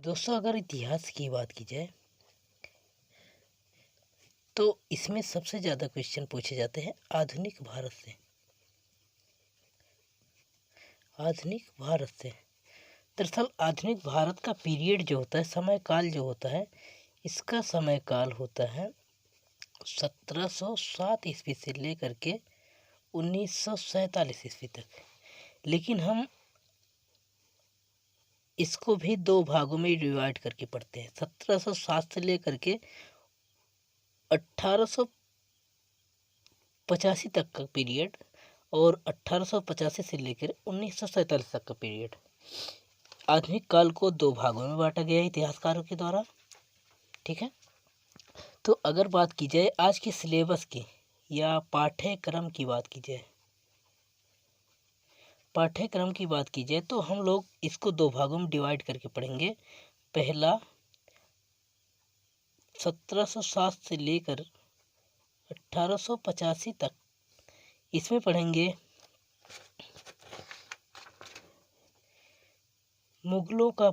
दोस्तों, अगर इतिहास की बात की जाए तो इसमें सबसे ज़्यादा क्वेश्चन पूछे जाते हैं आधुनिक भारत से। आधुनिक भारत से दरअसल आधुनिक भारत का पीरियड जो होता है, समय काल जो होता है, इसका समय काल होता है 1707 ईस्वी से लेकर के 1947 ईस्वी तक। लेकिन हम इसको भी दो भागों में डिवाइड करके पढ़ते हैं। 1707 से लेकर के 1885 तक का पीरियड और 1885 से लेकर 1947 तक का पीरियड। आधुनिक काल को दो भागों में बांटा गया है इतिहासकारों के द्वारा। ठीक है, तो अगर बात की जाए आज के सिलेबस की या पाठ्यक्रम की बात की जाए, तो हम लोग इसको दो भागों में डिवाइड करके पढ़ेंगे। पहला 1707 से लेकर 1885 तक, इसमें पढ़ेंगे मुगलों का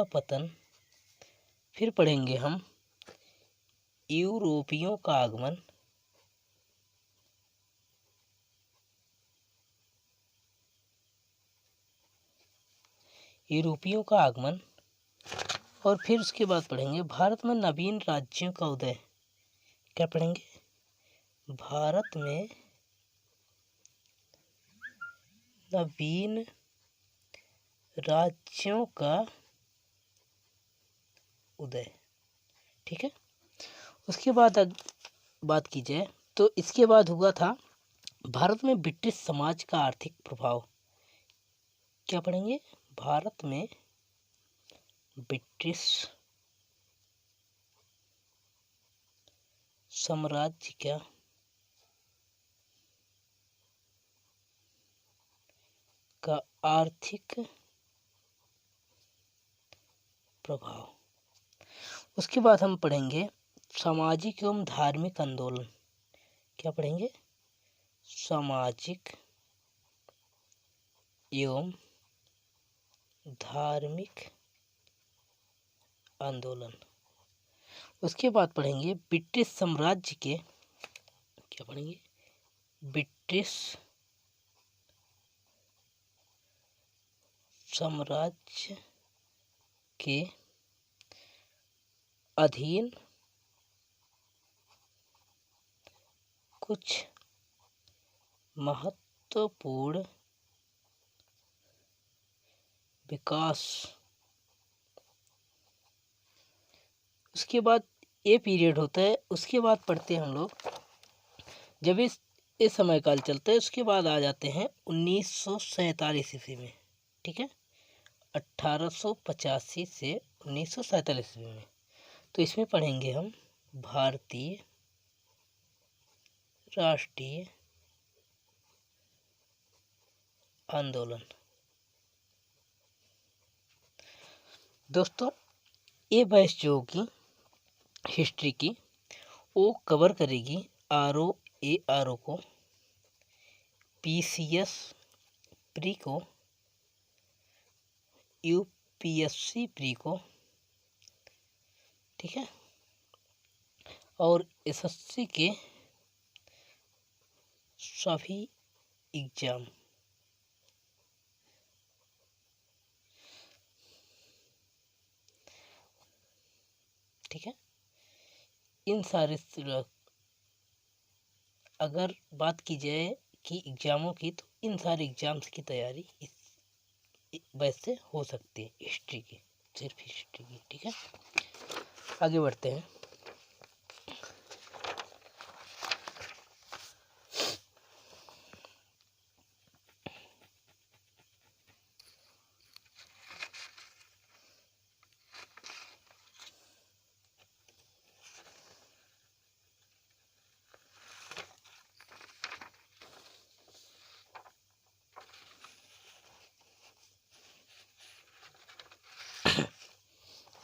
पतन, फिर पढ़ेंगे हम यूरोपियों का आगमन, और फिर उसके बाद पढ़ेंगे भारत में नवीन राज्यों का उदय। क्या पढ़ेंगे? भारत में नवीन राज्यों का उदय। ठीक है, उसके बाद बात की जाए तो इसके बाद हुआ था भारत में ब्रिटिश समाज का आर्थिक प्रभाव। क्या पढ़ेंगे? भारत में ब्रिटिश साम्राज्य का आर्थिक प्रभाव। उसके बाद हम पढ़ेंगे सामाजिक एवं धार्मिक आंदोलन। क्या पढ़ेंगे? सामाजिक एवं धार्मिक आंदोलन। उसके बाद पढ़ेंगे ब्रिटिश साम्राज्य के, क्या पढ़ेंगे? ब्रिटिश साम्राज्य के अधीन कुछ महत्वपूर्ण विकास। उसके बाद ये पीरियड होता है। उसके बाद पढ़ते हैं हम लोग, जब इस समय काल चलता है, उसके बाद आ जाते हैं 1947 ईस्वी में। ठीक है, 1885 से 1947 ईस्वी में। तो इसमें पढ़ेंगे हम भारतीय राष्ट्रीय आंदोलन। दोस्तों, ये बैच जो होगी हिस्ट्री की, वो कवर करेगी ROA को, PCS प्री को, UPSC प्री को, ठीक है, और SSC के सभी एग्जाम। ठीक है, इन सारे अगर बात की जाए कि एग्जामों की, तो इन सारे एग्जाम्स की तैयारी इस बैच से हो सकती है, हिस्ट्री की, सिर्फ हिस्ट्री की। ठीक है, आगे बढ़ते हैं।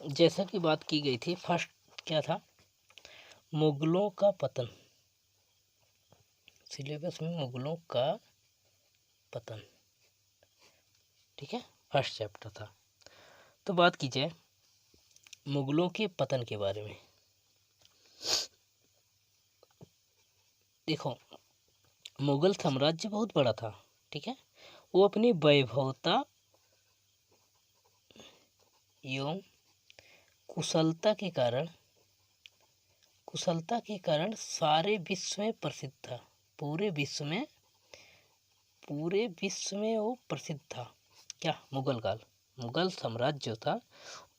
जैसा कि बात की गई थी, फर्स्ट क्या था? मुगलों का पतन। सिलेबस में मुगलों का पतन, ठीक है, फर्स्ट चैप्टर था। तो बात की जाए मुगलों के पतन के बारे में। देखो, मुगल साम्राज्य बहुत बड़ा था, ठीक है, वो अपनी वैभवता एवं कुशलता के कारण सारे विश्व में प्रसिद्ध था। पूरे विश्व में वो प्रसिद्ध था। क्या? मुगल साम्राज्य जो था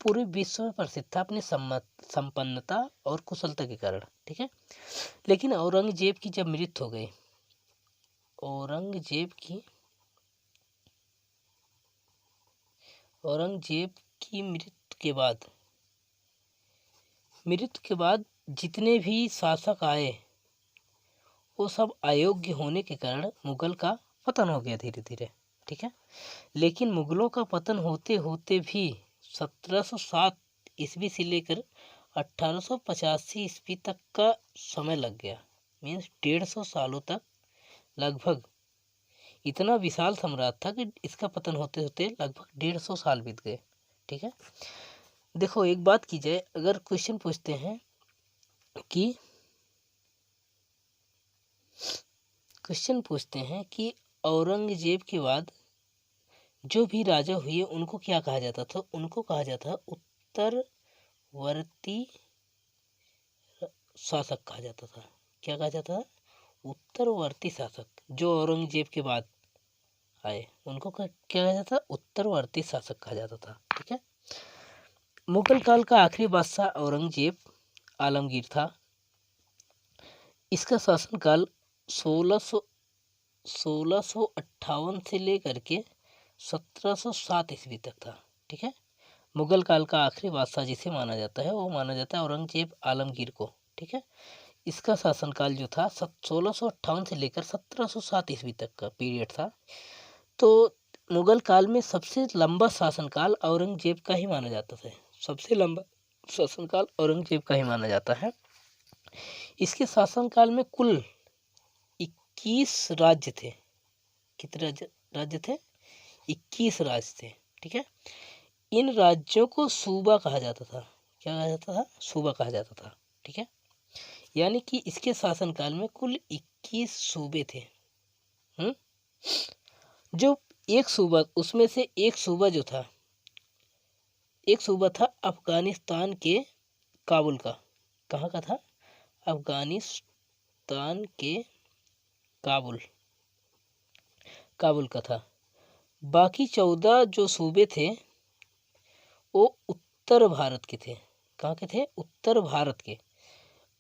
पूरे विश्व में प्रसिद्ध था अपनी संपन्नता और कुशलता के कारण, ठीक है। लेकिन औरंगजेब की जब मृत्यु हो गई, औरंगजेब की मृत्यु के बाद जितने भी शासक आए वो सब अयोग्य होने के कारण मुगल का पतन हो गया धीरे धीरे, ठीक है। लेकिन मुगलों का पतन होते होते भी 1707 ईस्वी से लेकर 1885 ईस्वी तक का समय लग गया। मीन्स 150 सालों तक लगभग इतना विशाल सम्राट था कि इसका पतन होते होते लगभग 150 साल बीत गए, ठीक है। देखो, एक बात की जाए, अगर क्वेश्चन पूछते हैं कि औरंगजेब के बाद जो भी राजा हुए उनको क्या कहा जाता था? उनको कहा जाता उत्तरवर्ती शासक कहा जाता था। क्या कहा जाता था? उत्तरवर्ती शासक। जो औरंगजेब के बाद आए उनको क्या कहा जाता? उत्तरवर्ती शासक कहा जाता था, ठीक है। मुगल काल का आखिरी बादशाह औरंगजेब आलमगीर था। इसका शासनकाल 1658 से लेकर के 1707 ईस्वी तक था, ठीक है। मुगल काल का आखिरी बादशाह जिसे माना जाता है वो माना जाता है औरंगजेब आलमगीर को, ठीक है। इसका शासनकाल जो था 1658 से लेकर 1707 ईस्वी तक का पीरियड था। तो मुगल काल में सबसे लंबा शासनकाल औरंगजेब का ही माना जाता है। सबसे लंबा शासनकाल औरंगजेब का ही माना जाता है। इसके शासनकाल में कुल 21 राज्य थे। कितने राज्य थे? 21 राज्य थे, ठीक है। इन राज्यों को सूबा कहा जाता था। क्या कहा जाता था? सूबा कहा जाता था, ठीक है। यानी कि इसके शासनकाल में कुल 21 सूबे थे। जो एक सूबा, उसमें से एक सूबा था अफगानिस्तान के काबुल का। कहाँ का था? अफगानिस्तान के काबुल का था। बाकी 14 जो सूबे थे वो उत्तर भारत के थे। कहाँ के थे? उत्तर भारत के।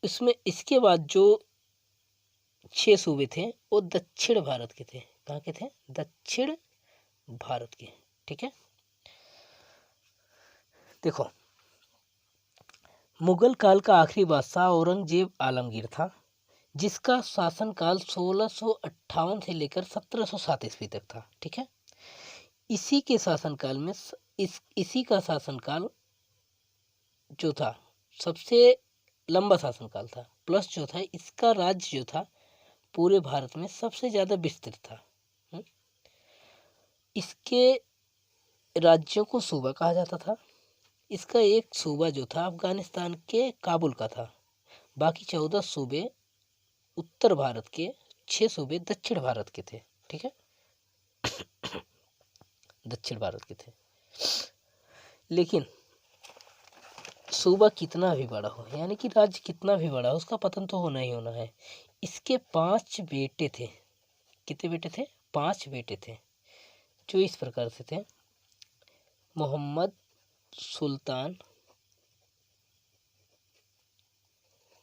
इसमें इसके बाद जो 6 सूबे थे वो दक्षिण भारत के थे। कहाँ के थे? दक्षिण भारत के, ठीक है। देखो, मुगल काल का आखिरी बादशाह औरंगजेब आलमगीर था, जिसका शासनकाल 1658 से लेकर 1707 ईस्वी तक था, ठीक है। इसी का शासनकाल जो था सबसे लंबा शासनकाल था। प्लस जो था इसका राज्य जो था पूरे भारत में सबसे ज़्यादा विस्तृत था। इसके राज्यों को सूबा कहा जाता था। इसका एक सूबा जो था अफगानिस्तान के काबुल का था। बाकी 14 सूबे उत्तर भारत के, 6 सूबे दक्षिण भारत के थे, ठीक है। दक्षिण भारत के थे। लेकिन सूबा कितना भी बड़ा हो, यानी कि राज्य कितना भी बड़ा हो, उसका पतन तो होना ही होना है। इसके 5 बेटे थे। कितने बेटे थे? 5 बेटे थे, जो इस प्रकार से थे। मोहम्मद सुल्तान,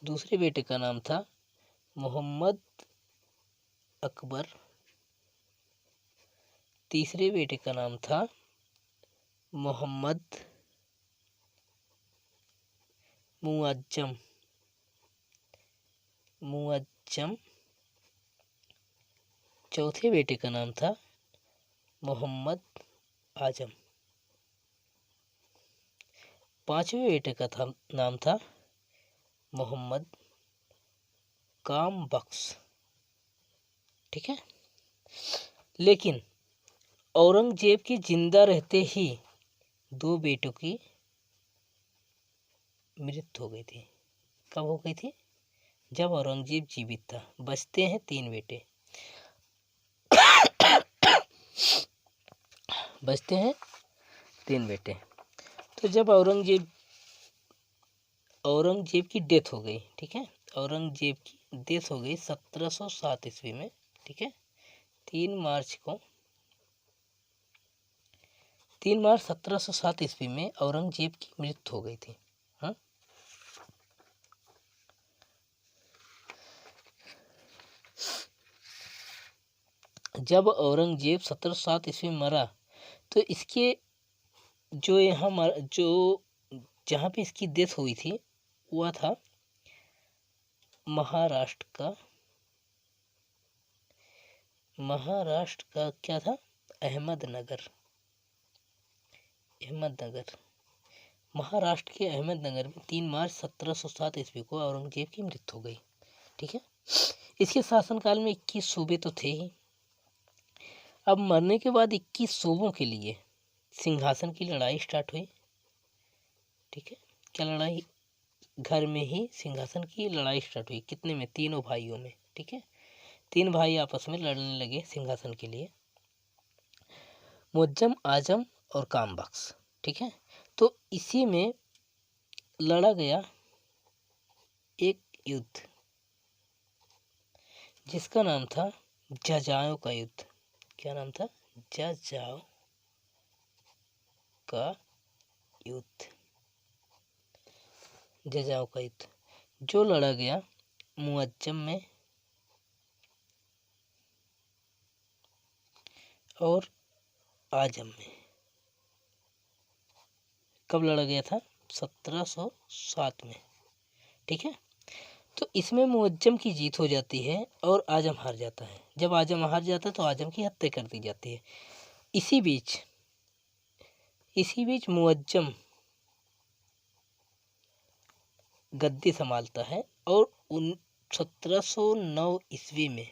दूसरे बेटे का नाम था मोहम्मद अकबर, तीसरे बेटे का नाम था मोहम्मद मुअज्जम, चौथे बेटे का नाम था मोहम्मद आजम, पांचवें बेटे का नाम था मोहम्मद काम बख्श, ठीक है। लेकिन औरंगजेब के जिंदा रहते ही 2 बेटों की मृत्यु हो गई थी। कब हो गई थी? जब औरंगजेब जीवित था। बचते हैं 3 बेटे। बचते हैं 3 बेटे। तो जब औरंगजेब की डेथ हो गई, ठीक है, औरंगजेब की डेथ हो गई 1707 ईस्वी में, ठीक है, 3 मार्च 1707 ईस्वी में औरंगजेब की मृत्यु हो गई थी। हाँ, जब औरंगजेब 1707 ईस्वी में मरा तो इसके जो जहाँ पे इसकी डेथ हुई थी वह था महाराष्ट्र का क्या था? अहमदनगर। महाराष्ट्र के अहमदनगर में 3 मार्च 1707 ईस्वी को औरंगजेब की मृत्यु हो गई। ठीक है, इसके शासनकाल में 21 सूबे तो थे ही। अब मरने के बाद 21 सूबों के लिए सिंहासन की लड़ाई स्टार्ट हुई। ठीक है, क्या लड़ाई? घर में ही सिंहासन की लड़ाई स्टार्ट हुई। कितने में? 3 भाइयों में। ठीक है, 3 भाई आपस में लड़ने लगे सिंहासन के लिए, मुअज्जम, आजम और कामबख्श। ठीक है, तो इसी में लड़ा गया एक युद्ध जिसका नाम था जजाओं का युद्ध। क्या नाम था? जजाओं का युद्ध। जजाओं का युद्ध जो लड़ा गया मुअज्जम में और आजम में। कब लड़ा गया था? 1707 में। ठीक है, तो इसमें मुअज्जम की जीत हो जाती है और आजम हार जाता है। जब आजम हार जाता है तो आजम की हत्या कर दी जाती है। इसी बीच मुअज्जम गद्दी संभालता है और 1709 ईस्वी में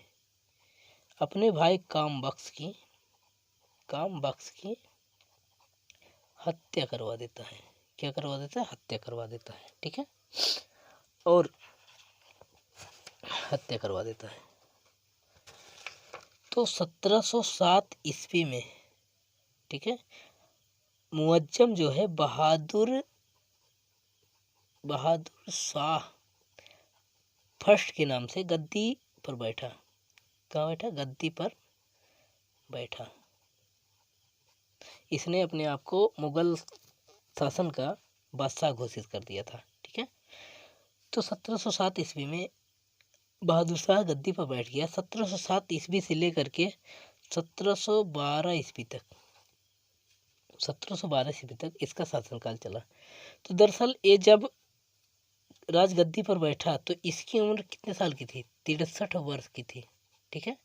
अपने भाई कामबख्श की हत्या करवा देता है। क्या करवा देता है? हत्या करवा देता है। ठीक है, और हत्या करवा देता है। तो 1707 ईस्वी में, ठीक है, मुअज्जम जो है बहादुर शाह फर्स्ट के नाम से गद्दी पर बैठा। कहाँ बैठा? गद्दी पर बैठा। इसने अपने आप को मुगल शासन का बादशाह घोषित कर दिया था। ठीक है, तो 1707 ईस्वी में बहादुर शाह गद्दी पर बैठ गया। 1707 ईस्वी से लेकर के 1712 ईस्वी तक इसका शासनकाल चला। तो दरअसल ये जब राजगद्दी पर बैठा तो इसकी उम्र कितने साल की थी? 63 वर्ष की थी। ठीक है,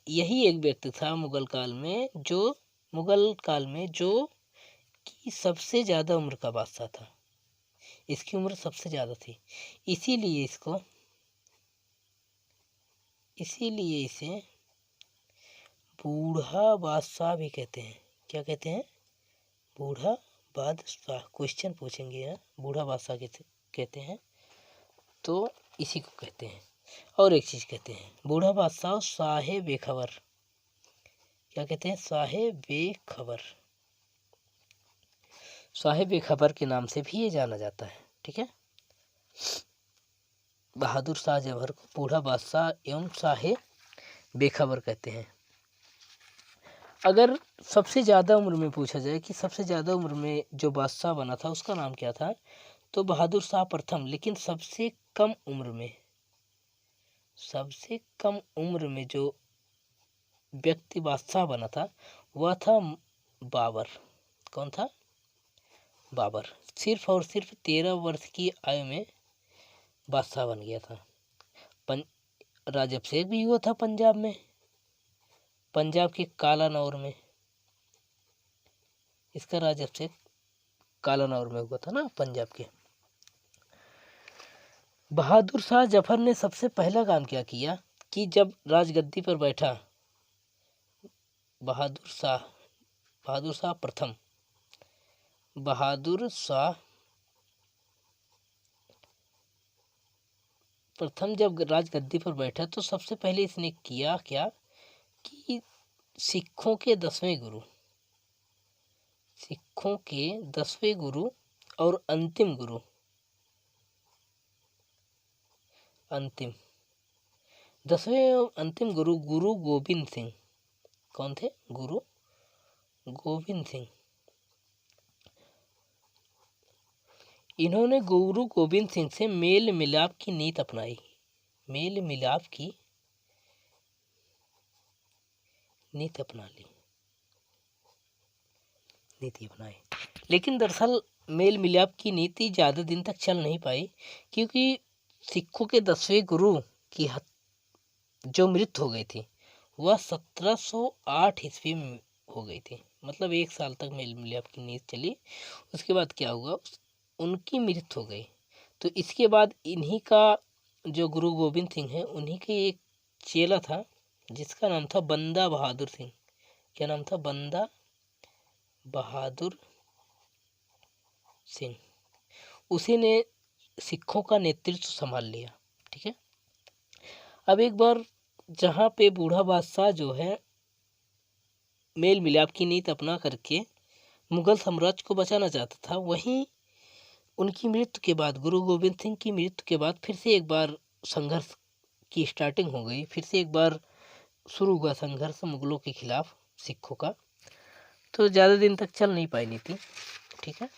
यही एक व्यक्ति था मुगल काल में जो कि सबसे ज़्यादा उम्र का बादशाह था। इसकी उम्र सबसे ज़्यादा थी, इसीलिए इसे बूढ़ा बादशाह भी कहते हैं। क्या कहते हैं? बूढ़ा बादशाह। क्वेश्चन पूछेंगे यहाँ, बूढ़ा बादशाह कहते हैं, तो इसी को कहते हैं। और एक चीज़ कहते हैं, बूढ़ा बादशाह शाहे बेखबर। क्या कहते हैं? शाहे बेखबर के नाम से भी ये जाना जाता है। ठीक है, बहादुर शाह जफर को बूढ़ा बादशाह एवं शाहे बेखबर कहते हैं। अगर सबसे ज़्यादा उम्र में पूछा जाए कि सबसे ज़्यादा उम्र में जो बादशाह बना था उसका नाम क्या था, तो बहादुर शाह प्रथम। लेकिन सबसे कम उम्र में जो व्यक्ति बादशाह बना था वह था बाबर। कौन था? बाबर। सिर्फ और सिर्फ 13 वर्ष की आयु में बादशाह बन गया था। राजाभिषेक भी हुआ था पंजाब के कालानौर में। इसका राजाभिषेक कालानौर में हुआ था ना, पंजाब के। बहादुर शाह जफर ने सबसे पहला काम क्या किया कि जब राजगद्दी पर बैठा बहादुर शाह प्रथम, बहादुर शाह प्रथम जब राजगद्दी पर बैठा तो सबसे पहले इसने किया क्या कि सिखों के 10वें गुरु और अंतिम गुरु गुरु गोविंद सिंह। कौन थे? गुरु गोविंद सिंह। इन्होंने गुरु गोविंद सिंह से मेल मिलाप की नीति अपनाई, मेल मिलाप की नीति अपनाई। लेकिन दरअसल मेल मिलाप की नीति ज़्यादा दिन तक चल नहीं पाई, क्योंकि सिखों के 10वें गुरु की जो मृत्यु हो गई थी वह 1708 ईस्वी में हो गई थी। मतलब 1 साल तक मेल मिलाप की नीति चली। उसके बाद क्या हुआ, उनकी मृत्यु हो गई। तो इसके बाद इन्हीं का जो गुरु गोविंद सिंह है, उन्हीं के एक चेला था जिसका नाम था बंदा बहादुर सिंह। क्या नाम था? बंदा बहादुर सिंह। उसी ने सिखों का नेतृत्व संभाल लिया। ठीक है। अब एक बार जहाँ पे बूढ़ा बादशाह जो है मेल मिलाप की नीति अपना करके मुगल साम्राज्य को बचाना चाहता था, वहीं उनकी मृत्यु के बाद, गुरु गोविंद सिंह की मृत्यु के बाद फिर से एक बार संघर्ष की स्टार्टिंग हो गई। फिर से एक बार शुरू हुआ संघर्ष मुगलों के खिलाफ सिखों का। तो ज़्यादा दिन तक चल नहीं पाई नीति। ठीक है।